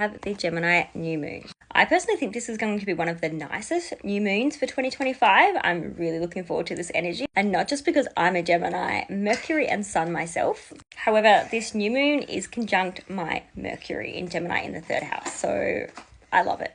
Have the Gemini new moon. I personally think this is going to be one of the nicest new moons for 2025. I'm really looking forward to this energy, and not just because I'm a Gemini, Mercury and Sun myself. However, this new moon is conjunct my Mercury in Gemini in the 3rd house, so I love it.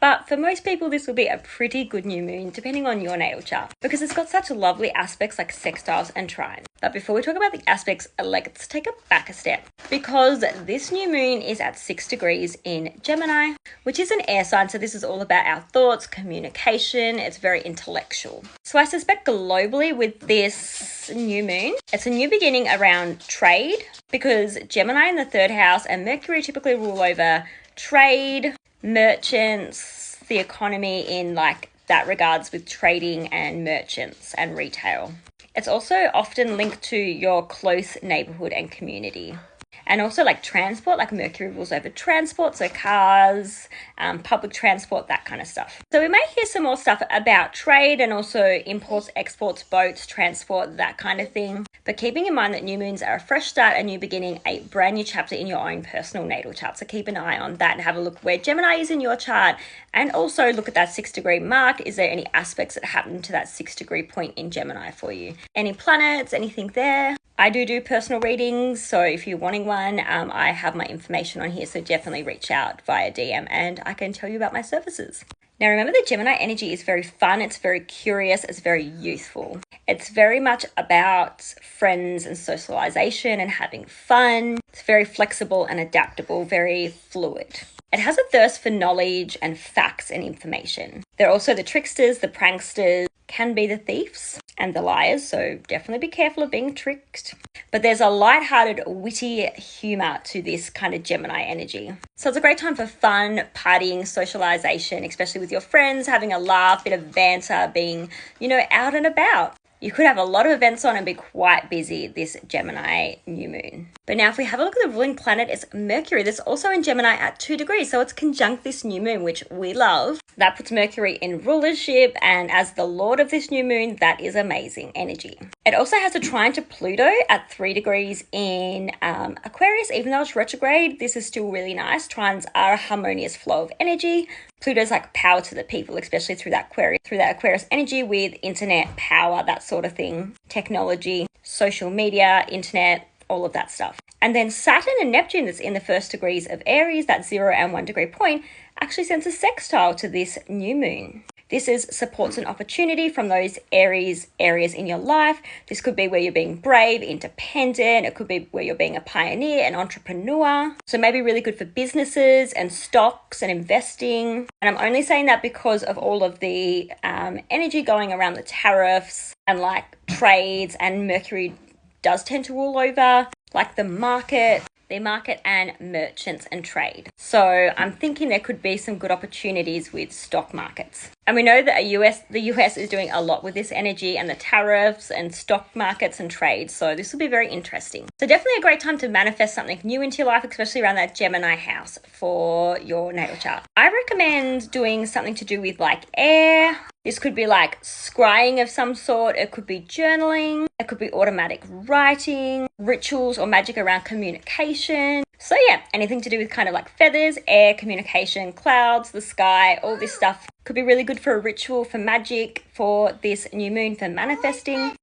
But for most people, this will be a pretty good new moon, depending on your natal chart, because it's got such lovely aspects like sextiles and trine. But before we talk about the aspects, let's take a step, because this new moon is at 6 degrees in Gemini, which is an air sign. So this is all about our thoughts, communication. It's very intellectual. So I suspect globally with this new moon, it's a new beginning around trade, because Gemini in the 3rd house and Mercury typically rule over trade, merchants, the economy in like that regards with trading and merchants and retail. It's also often linked to your close neighborhood and community. And also like transport, like Mercury rules over transport, so cars, public transport, that kind of stuff. So we may hear some more stuff about trade and also imports, exports, boats, transport, that kind of thing. But keeping in mind that new moons are a fresh start, a new beginning, a brand new chapter in your own personal natal chart. So keep an eye on that and have a look where Gemini is in your chart, and also look at that 6 degree mark. Is there any aspects that happen to that 6 degree point in Gemini for you? Any planets, anything there? I do personal readings, so if you're wanting one, I have my information on here, so definitely reach out via DM and I can tell you about my services. Now remember, the Gemini energy is very fun, it's very curious, it's very youthful. It's very much about friends and socialization and having fun. It's very flexible and adaptable, very fluid. It has a thirst for knowledge and facts and information. They're also the tricksters, the pranksters, can be the thieves and the liars, so definitely be careful of being tricked. But there's a lighthearted, witty humor to this kind of Gemini energy. So it's a great time for fun, partying, socialization, especially with your friends, having a laugh, bit of banter, being, out and about. You could have a lot of events on and be quite busy this Gemini new moon. But now if we have a look at the ruling planet, it's Mercury. That's also in Gemini at 2 degrees. So it's conjunct this new moon, which we love. That puts Mercury in rulership. And as the lord of this new moon, that is amazing energy. It also has a trine to Pluto at 3 degrees in Aquarius. Even though it's retrograde, this is still really nice. Trines are a harmonious flow of energy. Pluto's like power to the people, especially through that Aquarius energy with internet power, that sort of thing, technology, social media, internet, all of that stuff. And then Saturn and Neptune, that's in the 1st degrees of Aries, that 0 and 1 degree point, actually sends a sextile to this new moon. This supports an opportunity from those Aries areas in your life. This could be where you're being brave, independent. It could be where you're being a pioneer, an entrepreneur. So maybe really good for businesses and stocks and investing. And I'm only saying that because of all of the energy going around the tariffs and like trades, and Mercury does tend to rule over like the market and merchants and trade. So I'm thinking there could be some good opportunities with stock markets. And we know that the US is doing a lot with this energy and the tariffs and stock markets and trade. So this will be very interesting. So definitely a great time to manifest something new into your life, especially around that Gemini house for your natal chart. I recommend doing something to do with like air. This could be like scrying of some sort. It could be journaling. It could be automatic writing, rituals or magic around communication. So yeah, anything to do with kind of like feathers, air, communication, clouds, the sky, all this stuff could be really good for a ritual, for magic, for this new moon, for manifesting.